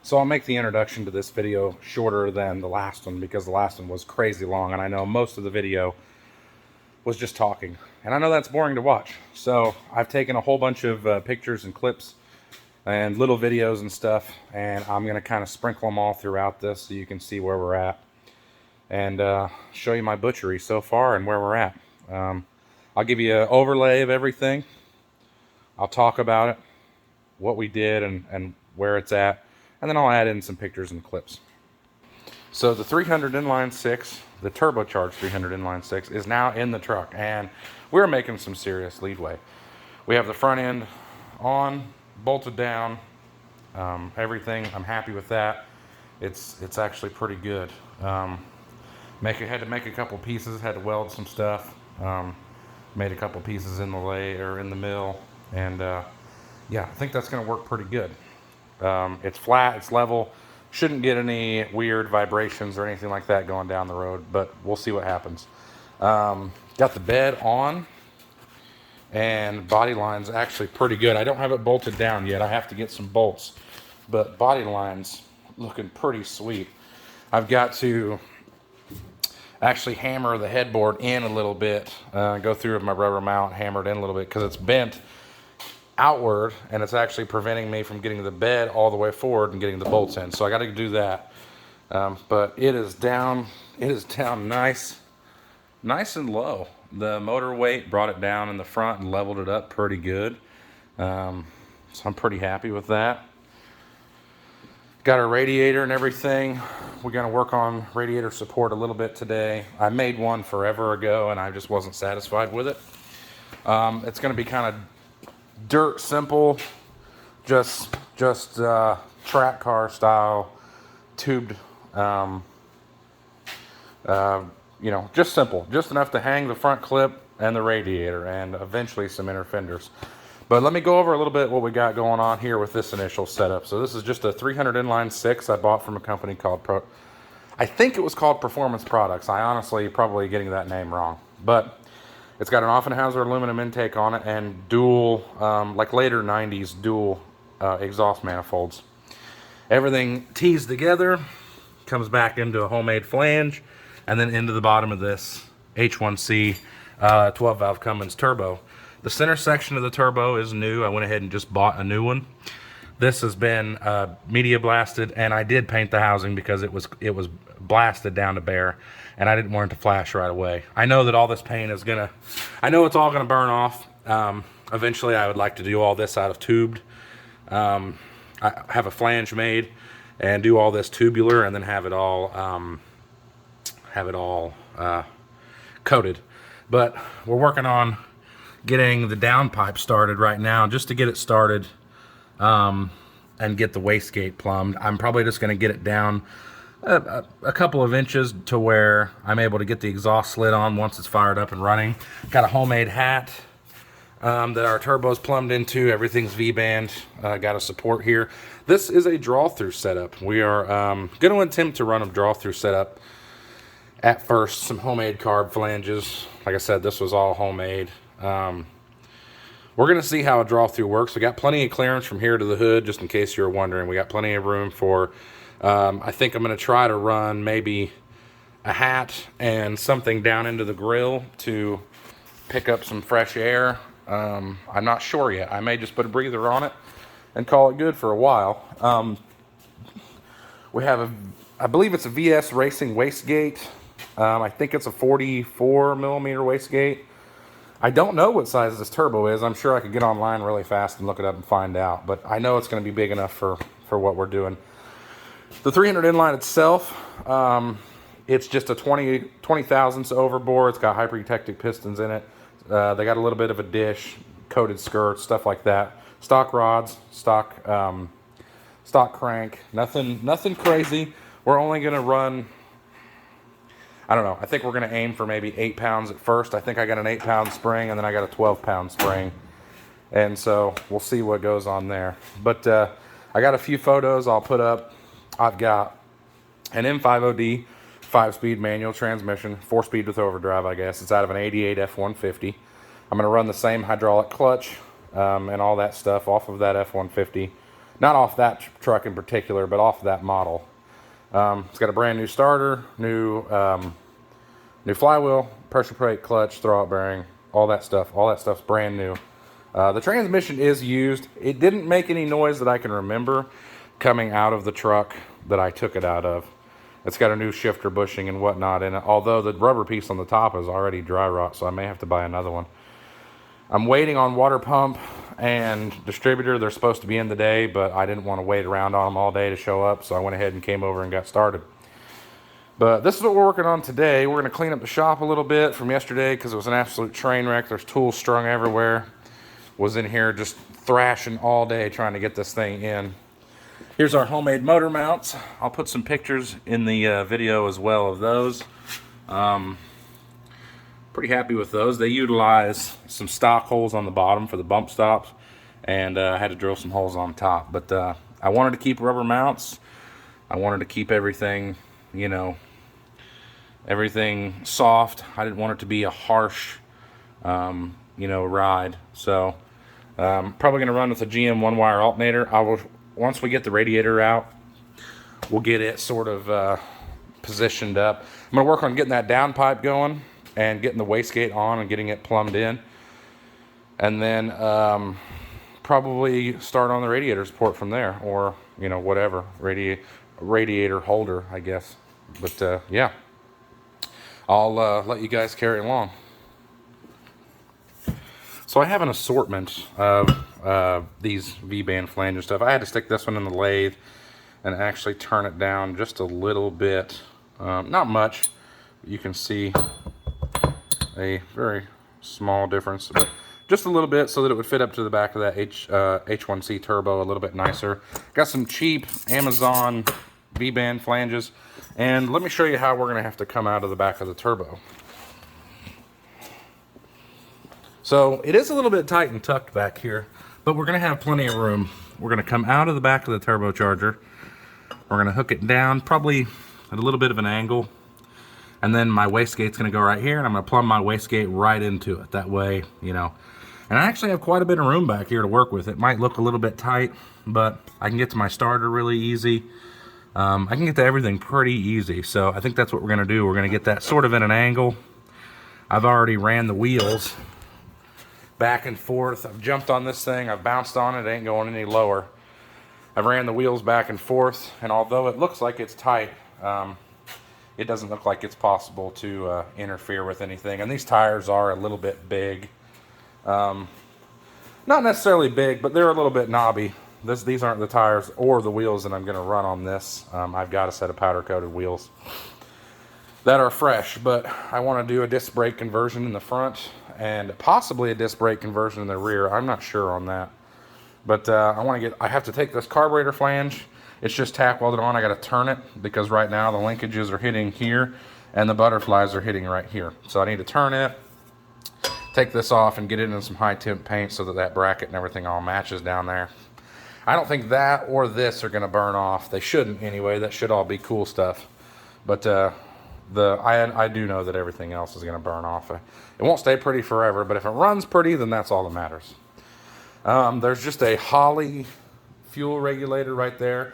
So I'll make the introduction to this video shorter than the last one because the last one was crazy long, and I know most of the video was just talking. And I know that's boring to watch. So I've taken a whole bunch of pictures and clips and little videos and stuff, and I'm going to kind of sprinkle them all throughout this so you can see where we're at and show you my butchery so far and where we're at. I'll give you an overlay of everything. I'll talk about it, what we did and where it's at, and then I'll add in some pictures and clips. So the 300 inline 6, the turbocharged 300 inline 6, is now in the truck, and we're making some serious leadway. We have the front end on, bolted down, everything. I'm happy with that. It's actually pretty good. Had to make a couple pieces, had to weld some stuff. Made a couple pieces in the lathe or in the mill, and yeah, I think that's going to work pretty good. It's flat, it's level, shouldn't get any weird vibrations or anything like that going down the road, but we'll see what happens. Got the bed on, and body line's actually pretty good. I don't have it bolted down yet. I have to get some bolts, but body line's looking pretty sweet. I've got to actually hammer the headboard in a little bit, go through with my rubber mount, hammer it in a little bit because it's bent outward, and it's actually preventing me from getting the bed all the way forward and getting the bolts in. So I got to do that. But it is down nice and low. The motor weight brought it down in the front and leveled it up pretty good. So I'm pretty happy with that. Got our radiator and everything. We're going to work on radiator support a little bit today. I made one forever ago and I just wasn't satisfied with it. It's going to be kind of dirt simple, just track car style, tubed, just simple, just enough to hang the front clip and the radiator and eventually some inner fenders. But let me go over a little bit what we got going on here with this initial setup. So this is just a 300 inline 6 I bought from a company called I think it was called Performance Products. I honestly probably getting that name wrong, but it's got an Offenhauser aluminum intake on it and dual, like later 90s dual exhaust manifolds. Everything tees together, comes back into a homemade flange, and then into the bottom of this H1C 12 valve Cummins turbo. The center section of the turbo is new. I went ahead and just bought a new one. This has been media blasted, and I did paint the housing because it was blasted down to bare, and I didn't want it to flash right away. I know that all this paint is I know it's all gonna burn off. Eventually I would like to do all this out of tubed. I have a flange made and do all this tubular and then have it all coated. But we're working on getting the downpipe started right now just to get it started and get the wastegate plumbed. I'm probably just going to get it down a couple of inches to where I'm able to get the exhaust slid on once it's fired up and running. Got a homemade hat that our turbo's plumbed into. Everything's V-band. Got a support here. This is a draw-through setup. We are going to attempt to run a draw-through setup at first. Some homemade carb flanges. Like I said, this was all homemade. We're going to see how a draw-through works. We got plenty of clearance from here to the hood, just in case you're wondering. We got plenty of room for, I think I'm going to try to run maybe a hat and something down into the grill to pick up some fresh air. I'm not sure yet. I may just put a breather on it and call it good for a while. We have I believe it's a VS Racing wastegate. I think it's a 44 millimeter wastegate. I don't know what size this turbo is. I'm sure I could get online really fast and look it up and find out, but I know it's going to be big enough for what we're doing. The 300 inline itself, it's just a 20 thousandths overbore. It's got hyper-eutectic pistons in it. They got a little bit of a dish, coated skirts, stuff like that. Stock rods, stock crank. Nothing crazy. We're only going to run, I don't know, I think we're going to aim for maybe 8 pounds at first. I think I got an 8-pound spring, and then I got a 12-pound spring. And so we'll see what goes on there. But I got a few photos I'll put up. I've got an M50D 5-speed manual transmission, 4-speed with overdrive, I guess. It's out of an 88 F150. I'm going to run the same hydraulic clutch and all that stuff off of that F150. Not off that truck in particular, but off that model. It's got a brand new starter, new flywheel, pressure plate, clutch, throwout bearing, all that stuff. All that stuff's brand new. The transmission is used. It didn't make any noise that I can remember coming out of the truck that I took it out of. It's got a new shifter bushing and whatnot in it, although the rubber piece on the top is already dry rot, so I may have to buy another one. I'm waiting on water pump and distributor. They're supposed to be in today, but I didn't want to wait around on them all day to show up, so I went ahead and came over and got started. But this is what we're working on today. We're going to clean up the shop a little bit from yesterday because it was an absolute train wreck. There's tools strung everywhere. Was in here just thrashing all day trying to get this thing in. Here's our homemade motor mounts. I'll put some pictures in the video as well of those. Pretty happy with those. They utilize some stock holes on the bottom for the bump stops, and I had to drill some holes on top. But I wanted to keep rubber mounts. I wanted to keep everything, you know, everything soft. I didn't want it to be a harsh, you know, ride. So probably going to run with a GM one-wire alternator. Once we get the radiator out, we'll get it sort of positioned up. I'm going to work on getting that downpipe going and getting the wastegate on and getting it plumbed in. And then probably start on the radiator support from there, or, you know, whatever, radiator holder, I guess. But yeah, I'll let you guys carry along. So I have an assortment of these V-band flange and stuff. I had to stick this one in the lathe and actually turn it down just a little bit. Not much. You can see a very small difference, but just a little bit so that it would fit up to the back of that H1C turbo a little bit nicer. Got some cheap Amazon V-band flanges, and let me show you how we're going to have to come out of the back of the turbo. So it is a little bit tight and tucked back here, but we're going to have plenty of room. We're going to come out of the back of the turbocharger. We're going to hook it down, probably at a little bit of an angle. And then my wastegate's going to go right here, and I'm going to plumb my wastegate right into it. That way, you know. And I actually have quite a bit of room back here to work with. It might look a little bit tight, but I can get to my starter really easy. I can get to everything pretty easy. So I think that's what we're going to do. We're going to get that sort of at an angle. I've already ran the wheels back and forth. I've jumped on this thing. I've bounced on it. It ain't going any lower. I've ran the wheels back and forth, and although it looks like it's tight, it doesn't look like it's possible to interfere with anything. And these tires are a little bit big. Not necessarily big, but they're a little bit knobby. These aren't the tires or the wheels that I'm going to run on this. I've got a set of powder-coated wheels that are fresh, but I want to do a disc brake conversion in the front and possibly a disc brake conversion in the rear. I'm not sure on that, but I have to take this carburetor flange. It's just tack welded on. I got to turn it because right now the linkages are hitting here and the butterflies are hitting right here. So I need to turn it, take this off, and get it in some high temp paint so that bracket and everything all matches down there. I don't think that or this are going to burn off. They shouldn't anyway. That should all be cool stuff. But I do know that everything else is going to burn off. It won't stay pretty forever, but if it runs pretty, then that's all that matters. There's just a Holley fuel regulator right there.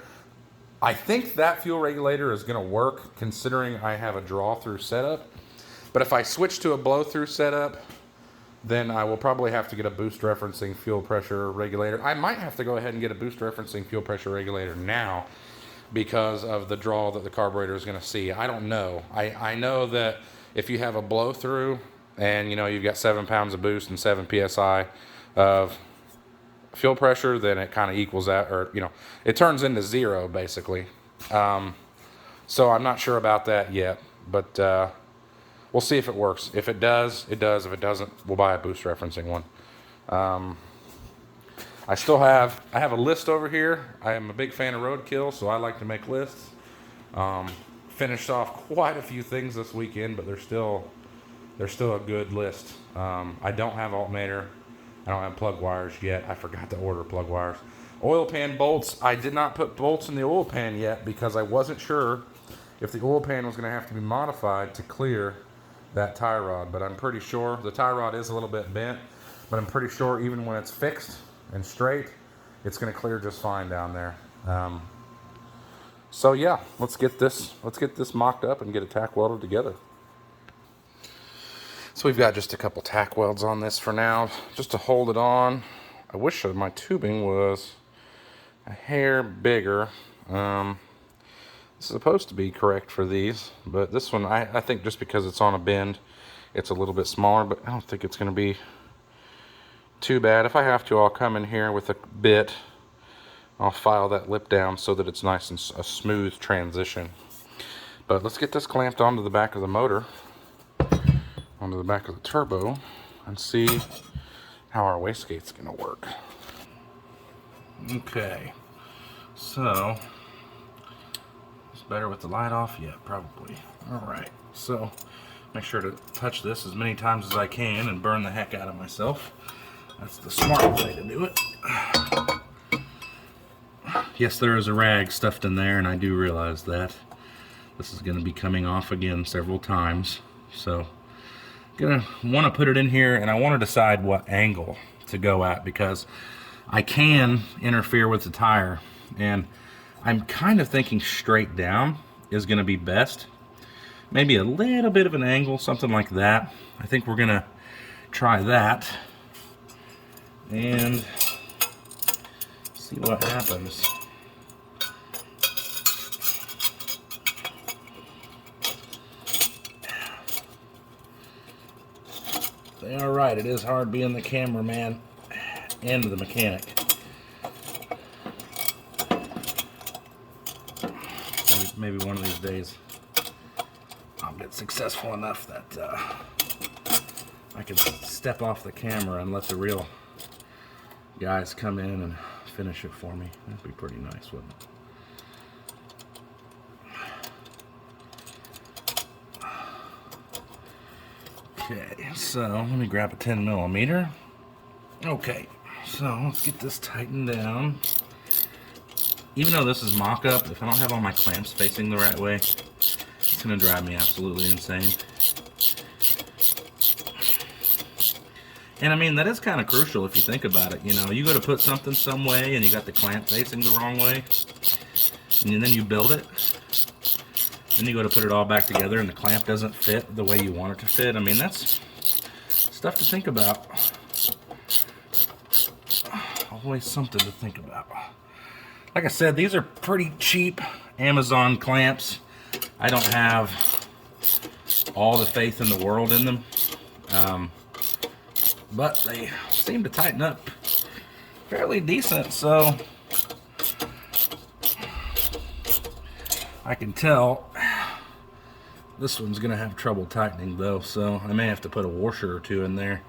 I think that fuel regulator is going to work considering I have a draw-through setup. But if I switch to a blow-through setup, then I will probably have to get a boost referencing fuel pressure regulator. I might have to go ahead and get a boost referencing fuel pressure regulator now because of the draw that the carburetor is going to see. I don't know. I know that if you have a blow-through and, you know, you've got 7 pounds of boost and 7 psi of fuel pressure, then it kind of equals that, or, you know, it turns into 0 basically. So I'm not sure about that yet, but we'll see if it works. If it does, it does. If it doesn't, we'll buy a boost referencing one. I have a list over here. I am a big fan of roadkill, so I like to make lists. Finished off quite a few things this weekend, but they're still a good list. I don't have alternator. I don't have plug wires yet. I forgot to order plug wires. Oil pan bolts. I did not put bolts in the oil pan yet because I wasn't sure if the oil pan was going to have to be modified to clear that tie rod. But I'm pretty sure the tie rod is a little bit bent, but I'm pretty sure even when it's fixed and straight, it's going to clear just fine down there. So yeah, let's get this mocked up and get it tack welded together. So we've got just a couple tack welds on this for now, just to hold it on. I wish my tubing was a hair bigger. It's supposed to be correct for these, but this one, I think just because it's on a bend, it's a little bit smaller, but I don't think it's going to be too bad. If I have to, I'll come in here with a bit. I'll file that lip down so that it's nice and a smooth transition. But let's get this clamped onto the back of the motor, onto the back of the turbo, and see how our wastegate's going to work. Okay, so it's better with the light off? Yeah, probably. Alright, so make sure to touch this as many times as I can and burn the heck out of myself. That's the smart way to do it. Yes, there is a rag stuffed in there, and I do realize that. This is going to be coming off again several times. So I'm going to want to put it in here, and I want to decide what angle to go at, because I can interfere with the tire, and I'm kind of thinking straight down is going to be best. Maybe a little bit of an angle, something like that. I think we're going to try that and see what happens. They are right, it is hard being the cameraman and the mechanic. Maybe one of these days I'll get successful enough that I can step off the camera and let the real guys come in and finish it for me. That'd be pretty nice, wouldn't it? Okay, so let me grab a 10mm. Okay, so let's get this tightened down. Even though this is mock-up, if I don't have all my clamps facing the right way, it's going to drive me absolutely insane. And I mean, that is kind of crucial if you think about it. You know, you go to put something some way and you got the clamp facing the wrong way, and then you build it. Then you go to put it all back together and the clamp doesn't fit the way you want it to fit. I mean, that's stuff to think about. Always something to think about. Like I said, these are pretty cheap Amazon clamps. I don't have all the faith in the world in them. But they seem to tighten up fairly decent, so I can tell this one's gonna have trouble tightening though, so I may have to put a washer or two in there.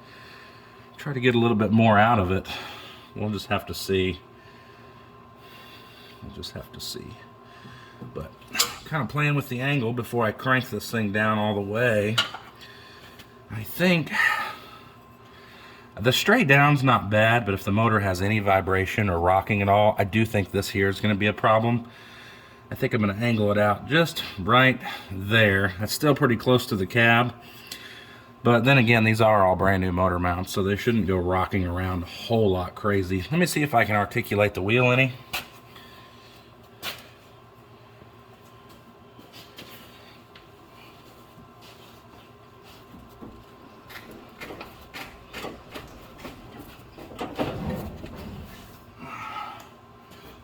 Try to get a little bit more out of it. We'll just have to see. We'll just have to see. But kind of playing with the angle before I crank this thing down all the way. I think the straight down's not bad, but if the motor has any vibration or rocking at all, I do think this here is going to be a problem. I think I'm going to angle it out just right there. That's still pretty close to the cab. But then again, these are all brand new motor mounts, so they shouldn't go rocking around a whole lot crazy. Let me see if I can articulate the wheel any.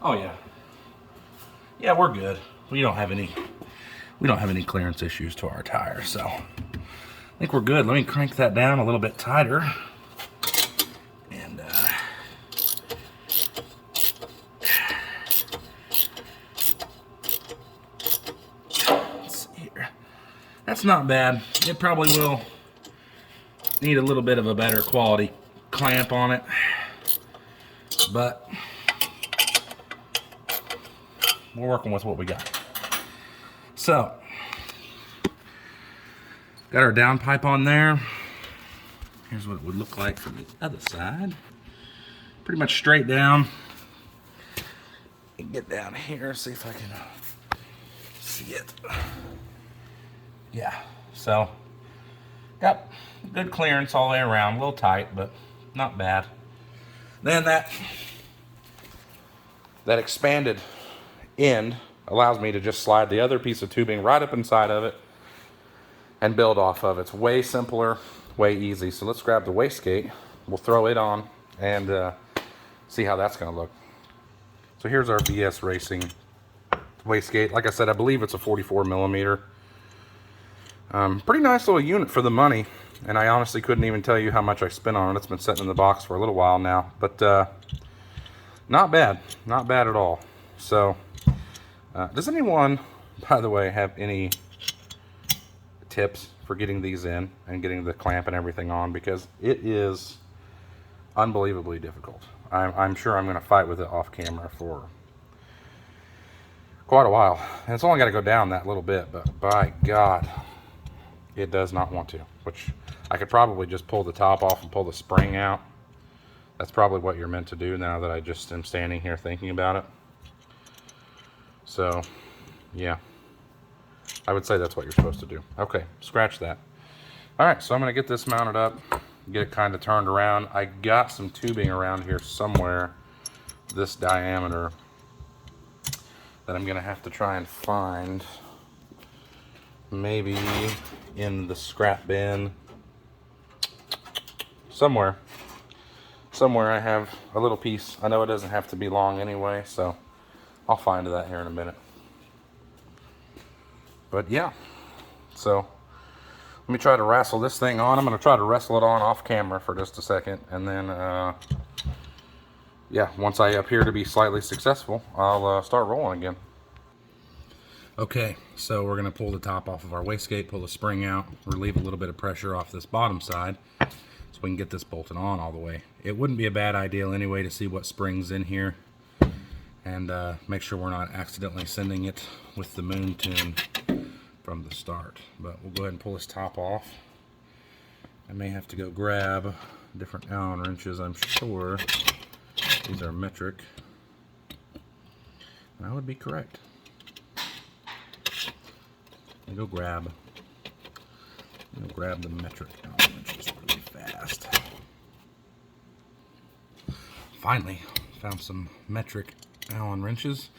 Oh yeah. Yeah, we're good. We don't have any clearance issues to our tire, so I think we're good. Let me crank that down a little bit tighter. And let's see here. That's not bad. It probably will need a little bit of a better quality clamp on it, but we're working with what we got. So, got our downpipe on there. Here's what it would look like from the other side. Pretty much straight down. Get down here, see if I can see it. Yeah, so got good clearance all the way around. A little tight, but not bad. Then that that expanded end allows me to just slide the other piece of tubing right up inside of it and build off of it. It's way simpler, way easy. So let's grab the wastegate. We'll throw it on and see how that's going to look. So here's our VS Racing wastegate. Like I said, I believe it's a 44 millimeter. Pretty nice little unit for the money. And I honestly couldn't even tell you how much I spent on it. It's been sitting in the box for a little while now. But not bad. Not bad at all. So does anyone, by the way, have any tips for getting these in and getting the clamp and everything on? Because it is unbelievably difficult. I'm sure I'm going to fight with it off camera for quite a while. And it's only got to go down that little bit, but by God, it does not want to. Which I could probably just pull the top off and pull the spring out. That's probably what you're meant to do now that I just am standing here thinking about it. So, yeah. I would say that's what you're supposed to do. Okay, scratch that. Alright, so I'm going to get this mounted up, get it kind of turned around. I got some tubing around here somewhere, this diameter, that I'm going to have to try and find. Maybe in the scrap bin. Somewhere I have a little piece. I know it doesn't have to be long anyway, so I'll find that here in a minute. But yeah, so let me try to wrestle this thing on. I'm going to try to wrestle it on off camera for just a second, and then yeah, once I appear to be slightly successful, I'll start rolling again. Okay, so we're going to pull the top off of our wastegate, pull the spring out, relieve a little bit of pressure off this bottom side so we can get this bolted on all the way. It wouldn't be a bad idea anyway to see what spring's in here and make sure we're not accidentally sending it with the moon tune from the start. But we'll go ahead and pull this top off. I may have to go grab different Allen wrenches, I'm sure. These are metric. And I would be correct. And go grab the metric Allen wrenches really fast. Finally, found some metric Allen wrenches.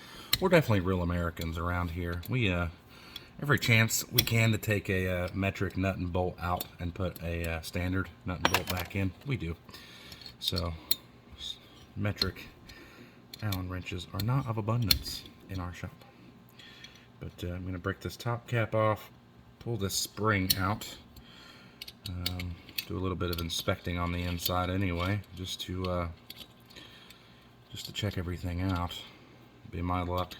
We're definitely real Americans around here. We every chance we can to take a metric nut and bolt out and put a standard nut and bolt back in, we do. So metric Allen wrenches are not of abundance in our shop. But I'm going to break this top cap off, pull this spring out, do a little bit of inspecting on the inside anyway, just to check everything out. Be my luck,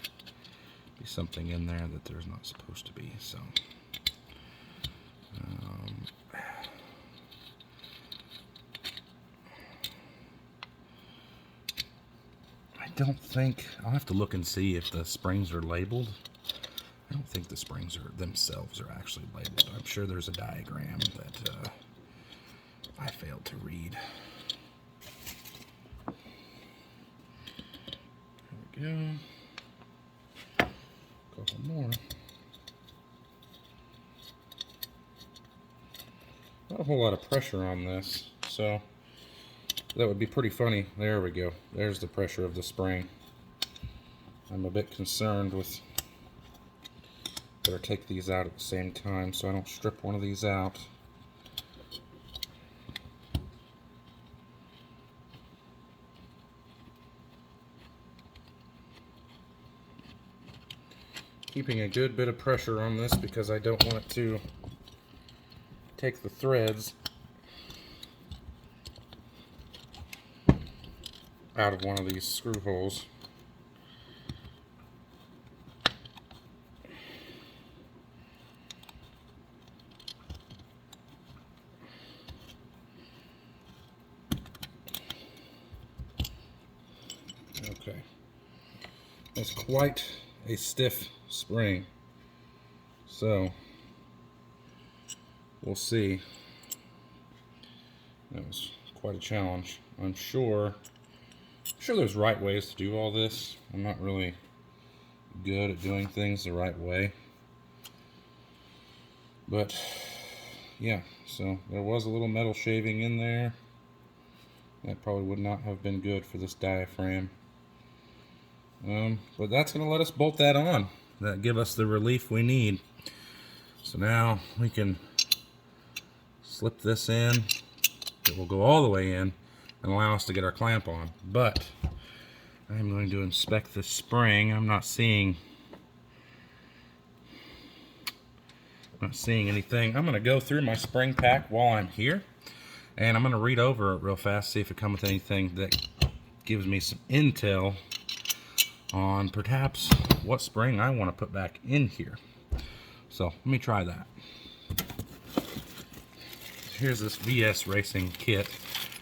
be something in there that there's not supposed to be. So I don't think, I'll have to look and see if the springs are labeled. I don't think the springs themselves are actually labeled. I'm sure there's a diagram that I failed to read. There we go. Couple more. Not a whole lot of pressure on this, so that would be pretty funny. There we go. There's the pressure of the spring. I'm a bit concerned with... Better take these out at the same time so I don't strip one of these out. Keeping a good bit of pressure on this because I don't want it to take the threads out of one of these screw holes. Okay, that's quite a stiff spring, so we'll see. That was quite a challenge. I'm sure there's right ways to do all this. I'm not really good at doing things the right way, but yeah, so there was a little metal shaving in there. That probably would not have been good for this diaphragm. But that's going to let us bolt that on. That give us the relief we need. So now we can slip this in. It will go all the way in and allow us to get our clamp on. But I'm going to inspect the spring. I'm not seeing anything. I'm going to go through my spring pack while I'm here, and I'm going to read over it real fast, see if it comes with anything that gives me some intel on perhaps what spring I want to put back in here. So let me try that. Here's this VS Racing kit.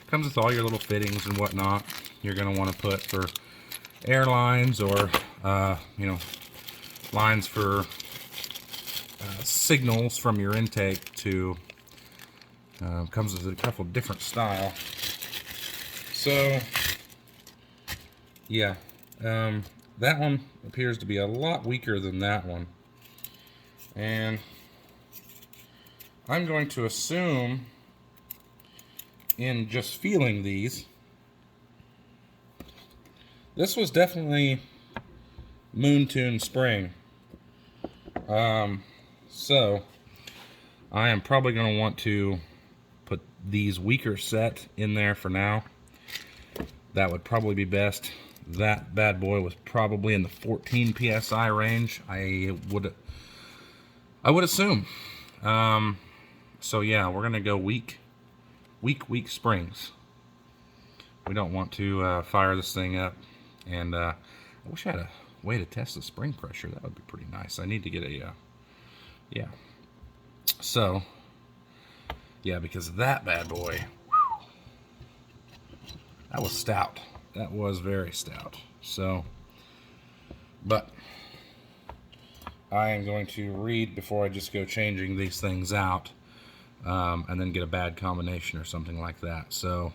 Comes with all your little fittings and whatnot you're going to want to put for airlines or you know, lines for signals from your intake to comes with a couple of different style. So yeah, that one appears to be a lot weaker than that one, and I'm going to assume, in just feeling these, this was definitely Moon Tune spring. So I am probably going to want to put these weaker set in there for now. That would probably be best. That bad boy was probably in the 14 psi range, I would assume. So yeah, we're gonna go weak springs. We don't want to fire this thing up, and I wish I had a way to test the spring pressure. That would be pretty nice. I need to get a yeah. So yeah, because that bad boy, that was stout. That was very stout. So, but I am going to read before I just go changing these things out, and then get a bad combination or something like that. So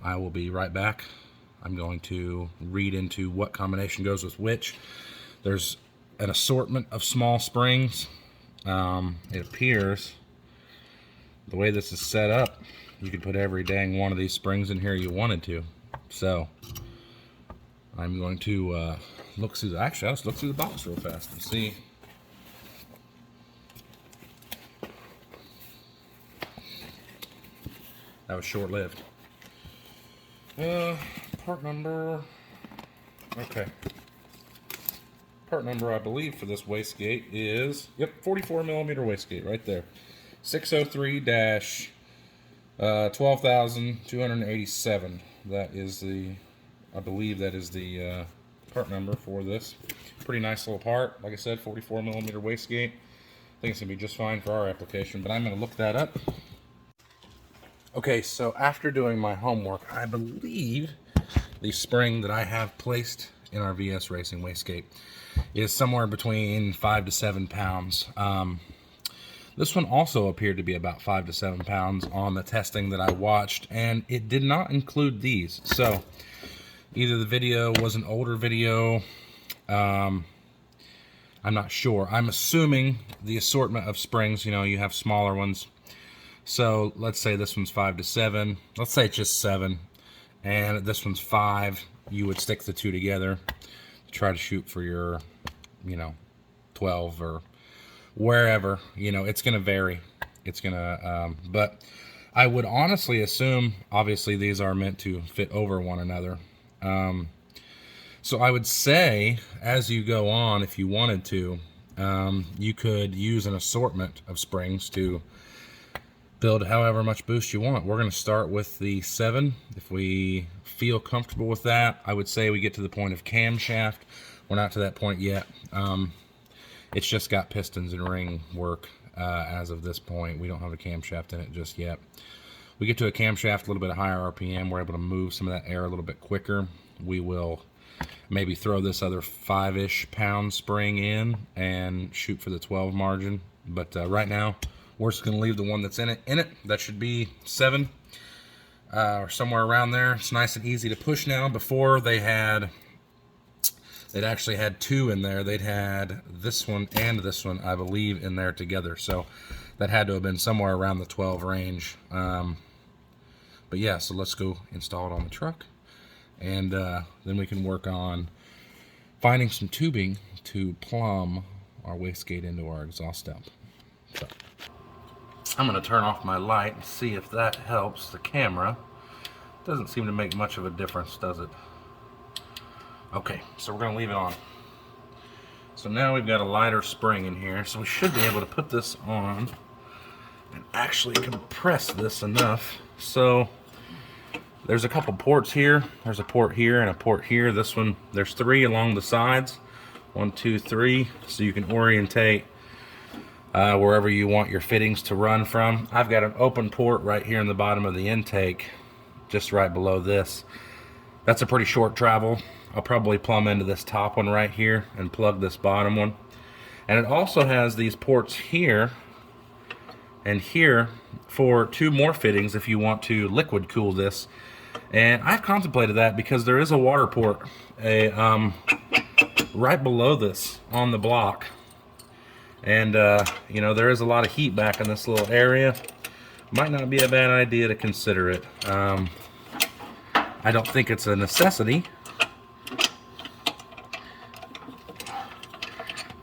I will be right back. I'm going to read into what combination goes with which. There's an assortment of small springs. It appears the way this is set up, you could put every dang one of these springs in here you wanted to. So I'm going to look through actually, let's look through the box real fast and see. That was short-lived. Part number, okay. Part number, I believe, for this wastegate is, yep, 44 millimeter wastegate right there. 603-12,287. That is the, I believe that is the part number for this. Pretty nice little part. Like I said, 44 millimeter wastegate. I think it's gonna be just fine for our application, but I'm gonna look that up. Okay, so after doing my homework, I believe the spring that I have placed in our VS Racing wastegate is somewhere between 5 to 7 pounds. This one also appeared to be about 5 to 7 pounds on the testing that I watched, and it did not include these. So either the video was an older video, I'm not sure. I'm assuming the assortment of springs, you know, you have smaller ones. So let's say this one's 5 to 7. Let's say it's just 7, and this one's 5. You would stick the two together to try to shoot for your, you know, 12 or wherever. You know, it's going to vary. It's going to, but I would honestly assume, obviously these are meant to fit over one another. So I would say, as you go on, if you wanted to, you could use an assortment of springs to build however much boost you want. We're going to start with the 7. If we feel comfortable with that, I would say we get to the point of camshaft. We're not to that point yet. It's just got pistons and ring work as of this point. We don't have a camshaft in it just yet. We get to a camshaft, a little bit higher RPM. We're able to move some of that air a little bit quicker. We will maybe throw this other 5-ish pound spring in and shoot for the 12 margin. But right now, we're just going to leave the one that's in it. That should be 7 or somewhere around there. It's nice and easy to push now. Before they'd actually had 2 in there. They'd had this one and this one, I believe, in there together. So that had to have been somewhere around the 12 range. But yeah, so let's go install it on the truck And then we can work on finding some tubing to plumb our wastegate into our exhaust dump. So I'm going to turn off my light and see if that helps the camera. Doesn't seem to make much of a difference, does it? Okay, so we're going to leave it on. So now we've got a lighter spring in here, so we should be able to put this on and actually compress this enough. So there's a couple ports here. There's a port here and a port here. This one, there's 3 along the sides. 1, 2, 3. So you can orientate wherever you want your fittings to run from. I've got an open port right here in the bottom of the intake, just right below this. That's a pretty short travel. I'll probably plumb into this top one right here and plug this bottom one. And it also has these ports here and here for 2 more fittings if you want to liquid cool this. And I've contemplated that because there is a water port right below this on the block. And you know, there is a lot of heat back in this little area. Might not be a bad idea to consider it. I don't think it's a necessity.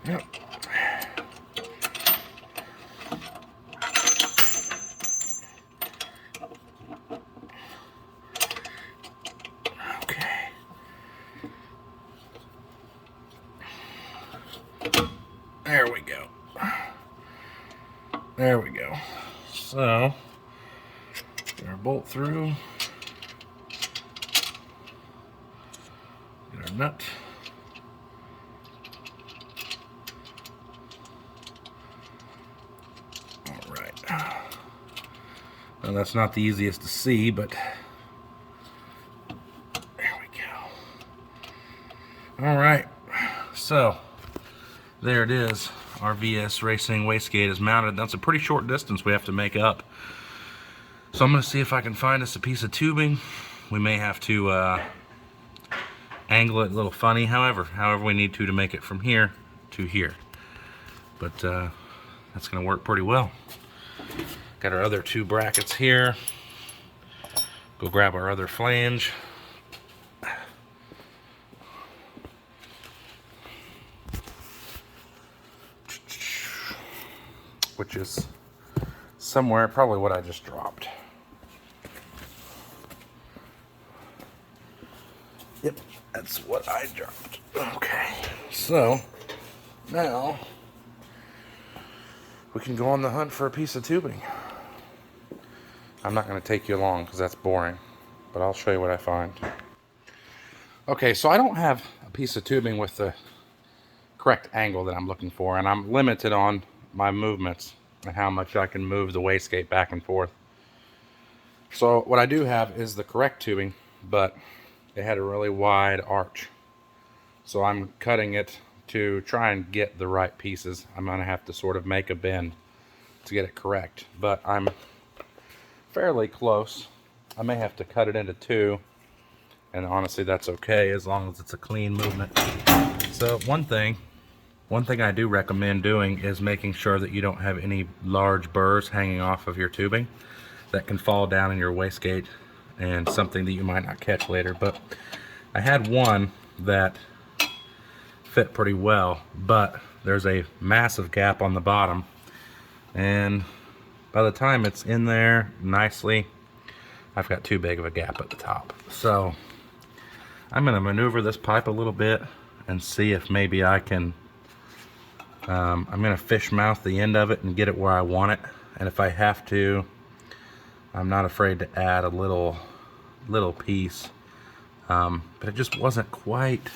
Yep. Okay. There we go. There we go. So, get our bolt through. Get our nut. All right. Now that's not the easiest to see, but there we go. All right. So, there it is. Our VS Racing wastegate is mounted. That's a pretty short distance we have to make up. So I'm going to see if I can find us a piece of tubing. We may have to angle it a little funny, however we need to make it from here to here. But that's going to work pretty well. Got our other 2 brackets here. Go grab our other flange. Which is somewhere, probably what I just dropped. Yep, that's what I dropped. Okay, so now we can go on the hunt for a piece of tubing. I'm not going to take you along because that's boring, but I'll show you what I find. Okay, so I don't have a piece of tubing with the correct angle that I'm looking for, and I'm limited on my movements and how much I can move the wastegate back and forth. So what I do have is the correct tubing, but it had a really wide arch. So I'm cutting it to try and get the right pieces. I'm going to have to sort of make a bend to get it correct, but I'm fairly close. I may have to cut it into 2, and honestly that's okay as long as it's a clean movement. So one thing I do recommend doing is making sure that you don't have any large burrs hanging off of your tubing that can fall down in your wastegate, and something that you might not catch later. But I had one that fit pretty well, but there's a massive gap on the bottom, and by the time it's in there nicely, I've got too big of a gap at the top. So I'm going to maneuver this pipe a little bit and see if maybe I can I'm going to fish mouth the end of it and get it where I want it, and if I have to, I'm not afraid to add a little piece, but it just wasn't quite,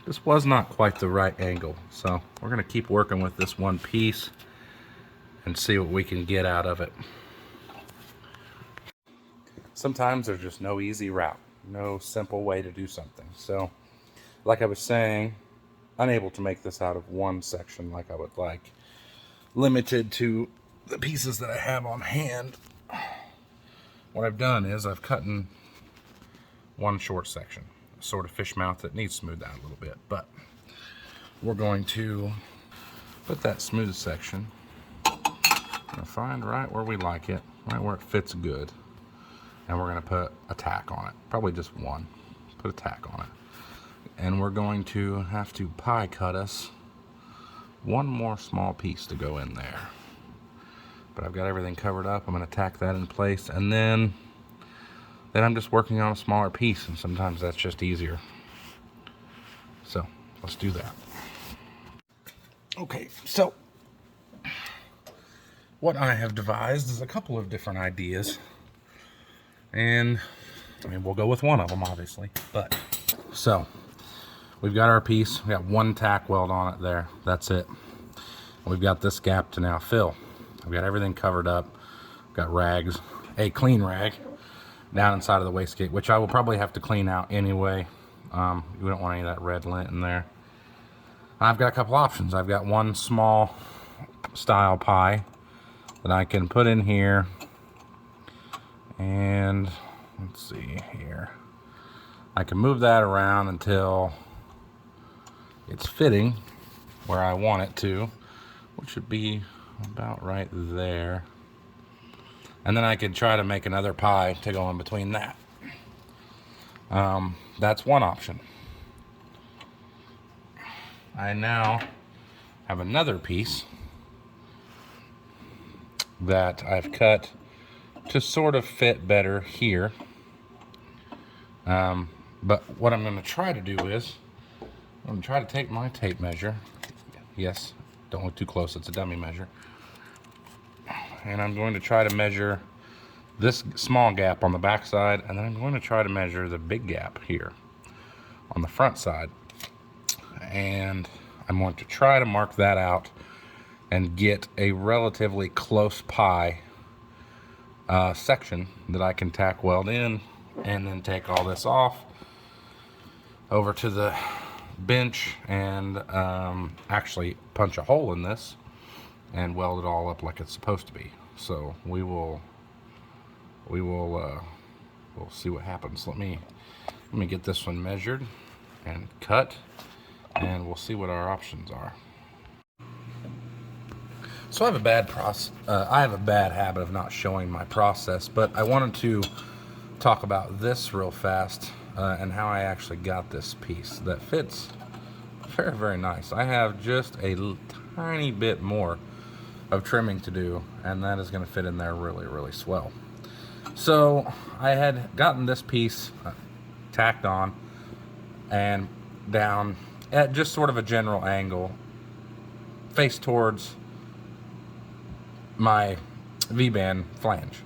this was not quite the right angle. So we're going to keep working with this one piece and see what we can get out of it. Sometimes there's just no easy route, no simple way to do something. So like I was saying, unable to make this out of one section like I would like, limited to the pieces that I have on hand. What I've done is I've cut in one short section, sort of fish mouth that needs smoothed out a little bit, but we're going to put that smooth section, find right where we like it, right where it fits good, and we're going to put a tack on it, probably just one. put a tack on it. And we're going to have to pie cut us one more small piece to go in there. But I've got everything covered up. I'm going to tack that in place, and then I'm just working on a smaller piece, and sometimes that's just easier. So let's do that. Okay, so what I have devised is a couple of different ideas, and I mean, we'll go with one of them, obviously. But so we've got our piece. We got one tack weld on it there. That's it. We've got this gap to now fill. I've got everything covered up. Got rags, a clean rag down inside of the wastegate, which I will probably have to clean out anyway. We don't want any of that red lint in there. I've got a couple options. I've got one small style pie that I can put in here, and let's see here. I can move that around until it's fitting where I want it to, which should be about right there. And then I could try to make another pie to go in between that. That's one option. I now have another piece that I've cut to sort of fit better here. But what I'm going to try to do is, I'm going to try to take my tape measure. Yes, don't look too close, it's a dummy measure. And I'm going to try to measure this small gap on the back side, and then I'm going to try to measure the big gap here on the front side. And I'm going to try to mark that out and get a relatively close pie section that I can tack weld in, and then take all this off over to the bench and actually punch a hole in this and weld it all up like it's supposed to be. So we'll see what happens. Let me get this one measured and cut, and we'll see what our options are. So I have a bad habit of not showing my process, but I wanted to talk about this real fast and how I actually got this piece that fits very, very nice. I have just a tiny bit more of trimming to do, and that is going to fit in there really, really swell. So I had gotten this piece tacked on and down at just sort of a general angle, face towards my V-band flange.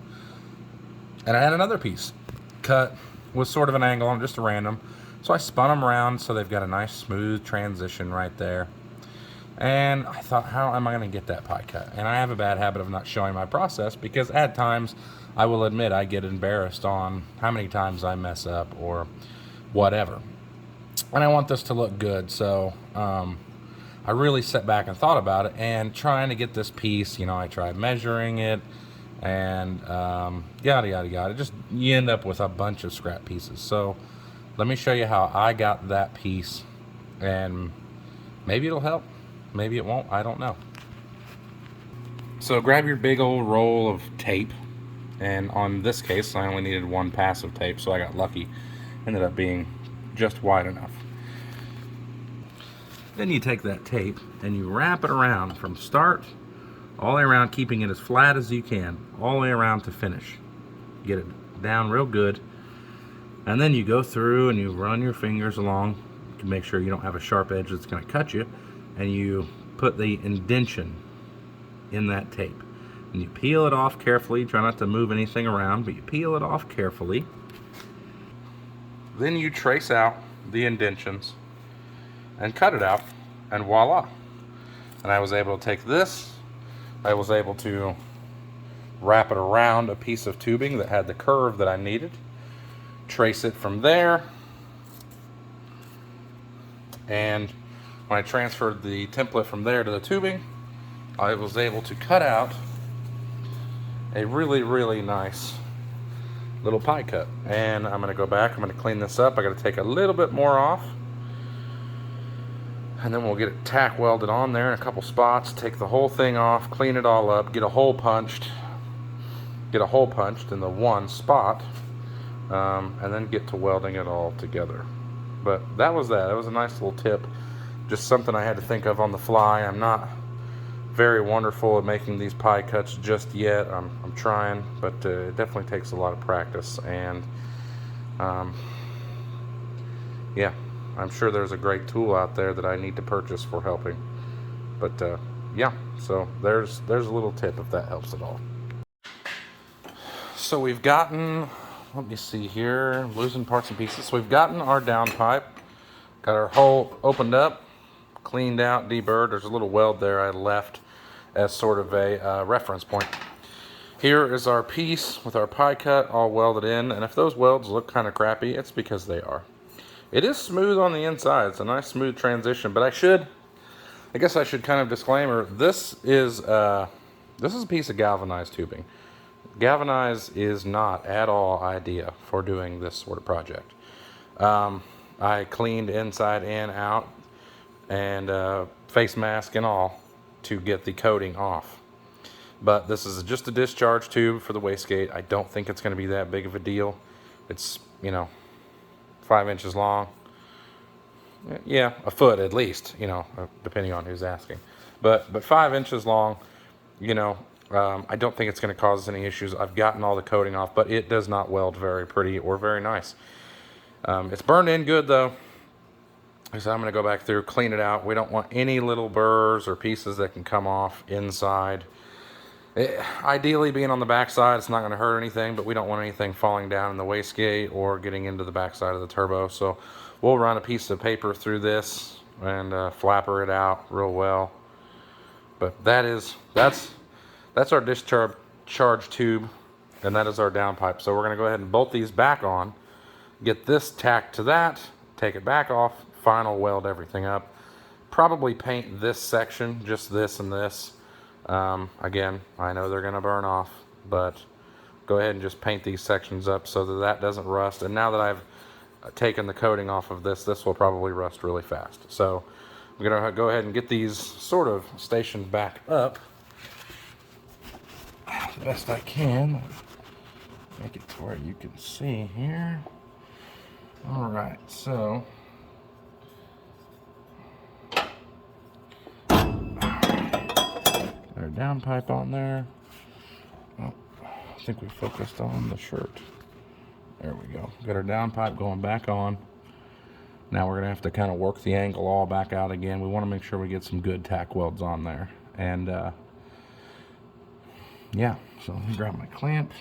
And I had another piece cut with sort of an angle on, just a random. So I spun them around so they've got a nice smooth transition right there. And I thought, how am I going to get that pie cut? And I have a bad habit of not showing my process, because at times I will admit I get embarrassed on how many times I mess up or whatever. And I want this to look good, so I really sat back and thought about it, and trying to get this piece, I tried measuring it and yada yada yada. Just, you end up with a bunch of scrap pieces. So let me show you how I got that piece, and maybe it'll help, maybe it won't, I don't know. So grab your big old roll of tape, and on this case I only needed one pass of tape, so I got lucky. Ended up being just wide enough. Then you take that tape and you wrap it around from start all the way around, keeping it as flat as you can all the way around to finish. Get it down real good, and then you go through and you run your fingers along to make sure you don't have a sharp edge that's going to cut you, and you put the indentation in that tape, and you peel it off carefully. Try not to move anything around, but you peel it off carefully. Then you trace out the indentions and cut it out, and voila. And I was able to take this, I was able to wrap it around a piece of tubing that had the curve that I needed, trace it from there, and when I transferred the template from there to the tubing, I was able to cut out a really, really nice little pie cut. And I'm going to go back, I'm going to clean this up. I got to take a little bit more off, and then we'll get it tack welded on there in a couple spots, take the whole thing off, clean it all up, get a hole punched in the one spot and then get to welding it all together. But that was that. It was a nice little tip, just something I had to think of on the fly. I'm not very wonderful at making these pie cuts just yet. I'm trying, but it definitely takes a lot of practice. And yeah, I'm sure there's a great tool out there that I need to purchase for helping. But yeah, so there's a little tip if that helps at all. So we've gotten, let me see here, losing parts and pieces. So we've gotten our downpipe, got our hole opened up, cleaned out, deburred. There's a little weld there I left as sort of a reference point. Here is our piece with our pie cut all welded in, and if those welds look kind of crappy, it's because they are. It is smooth on the inside. It's a nice smooth transition, but I guess I should kind of disclaimer, this is a piece of galvanized tubing. Galvanize is not at all idea for doing this sort of project. I cleaned inside and out, and face mask and all, to get the coating off. But this is just a discharge tube for the wastegate. I don't think it's going to be that big of a deal. It's, 5 inches long. Yeah, a foot at least, depending on who's asking. But 5 inches long, I don't think it's going to cause us any issues. I've gotten all the coating off, but it does not weld very pretty or very nice. It's burned in good though. So I'm going to go back through, clean it out. We don't want any little burrs or pieces that can come off inside. Ideally, being on the back side, it's not going to hurt anything, but we don't want anything falling down in the wastegate or getting into the back side of the turbo. So we'll run a piece of paper through this and flapper it out real well. But that's our discharge tube, and that is our downpipe. So we're going to go ahead and bolt these back on, get this tacked to that, take it back off, final weld everything up. Probably paint this section, just this and this. Again, I know they're going to burn off, but go ahead and just paint these sections up so that doesn't rust. And now that I've taken the coating off of this will probably rust really fast. So I'm going to go ahead and get these sort of stationed back up the best I can. Make it to where you can see here. All right, so our downpipe on there. Oh, I think we focused on the shirt. There we go. Got our downpipe going back on. Now we're going to have to kind of work the angle all back out again. We want to make sure we get some good tack welds on there. And yeah, so let me grab my clamp.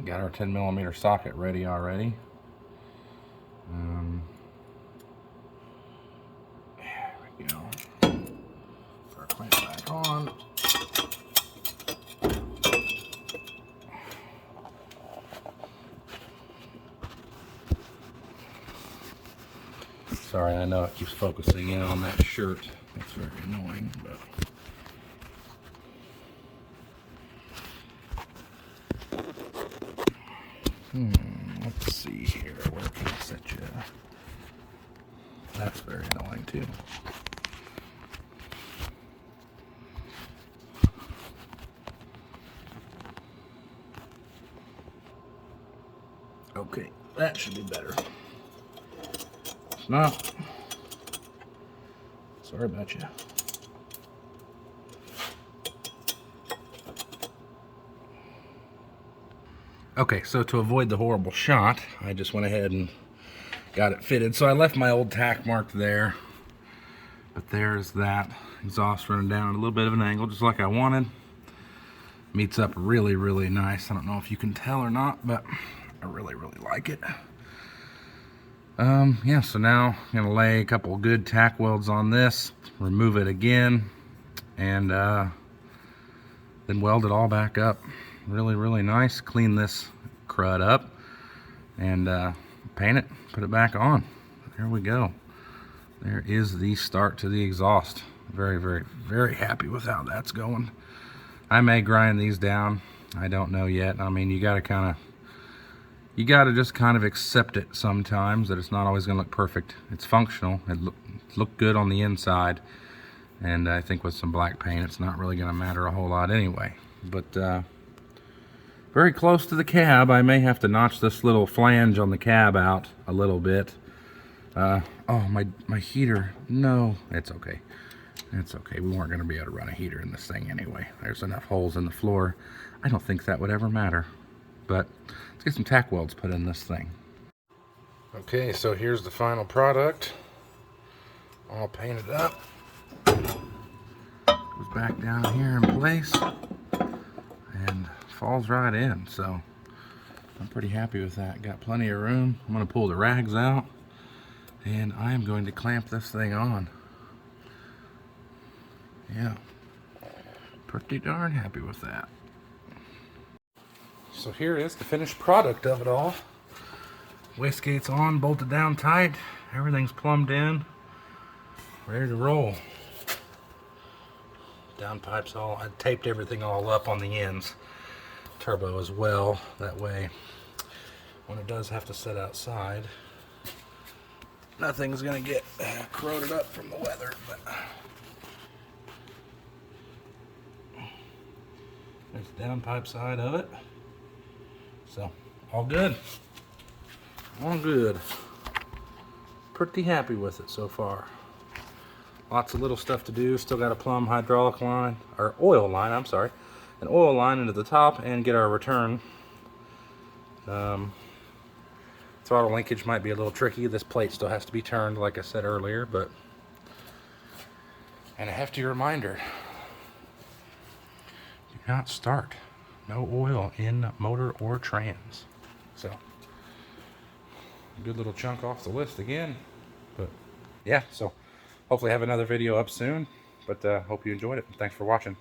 Got our 10mm socket ready already. There we go. Put our clamp back on. Sorry, I know it keeps focusing in on that shirt. It's very annoying, but let's see here. Where can I set you? That's very annoying too. Okay, that should be better. If not, sorry about you. Okay, so to avoid the horrible shot, I just went ahead and got it fitted. So I left my old tack marked there, but there's that exhaust running down at a little bit of an angle, just like I wanted. Meets up really, really nice. I don't know if you can tell or not, but I really, really like it. Yeah, so now I'm gonna lay a couple good tack welds on this, remove it again, and then weld it all back up. Really, really nice. Clean this crud up and paint it, put it back on. There we go. There is the start to the exhaust. Very, very, very happy with how that's going. I may grind these down. I don't know yet. I mean, you gotta just kind of accept it sometimes, that it's not always gonna look perfect. It's functional. It looked good on the inside, and I think with some black paint, it's not really gonna matter a whole lot anyway. But very close to the cab. I may have to notch this little flange on the cab out a little bit. Oh, my heater. No, it's okay. It's okay. We weren't going to be able to run a heater in this thing anyway. There's enough holes in the floor. I don't think that would ever matter. But let's get some tack welds put in this thing. Okay, so here's the final product. All painted up. Goes back down here in place. And falls right in. So I'm pretty happy with that. Got plenty of room. I'm going to pull the rags out. And I am going to clamp this thing on. Yeah. Pretty darn happy with that. So here is the finished product of it all. Wastegate's on, bolted down tight. Everything's plumbed in. Ready to roll. Downpipes all, I taped everything all up on the ends. Turbo as well. That way, when it does have to sit outside, nothing's gonna get corroded up from the weather. But there's the downpipe side of it. So, all good. All good. Pretty happy with it so far. Lots of little stuff to do. Still got to plumb hydraulic line, or oil line, I'm sorry. An oil line into the top and get our return. Throttle linkage might be a little tricky. This plate still has to be turned, like I said earlier, but... And a hefty reminder. Do not start. No oil in motor or trans. So, good little chunk off the list again. But yeah, so hopefully have another video up soon. But hope you enjoyed it. Thanks for watching.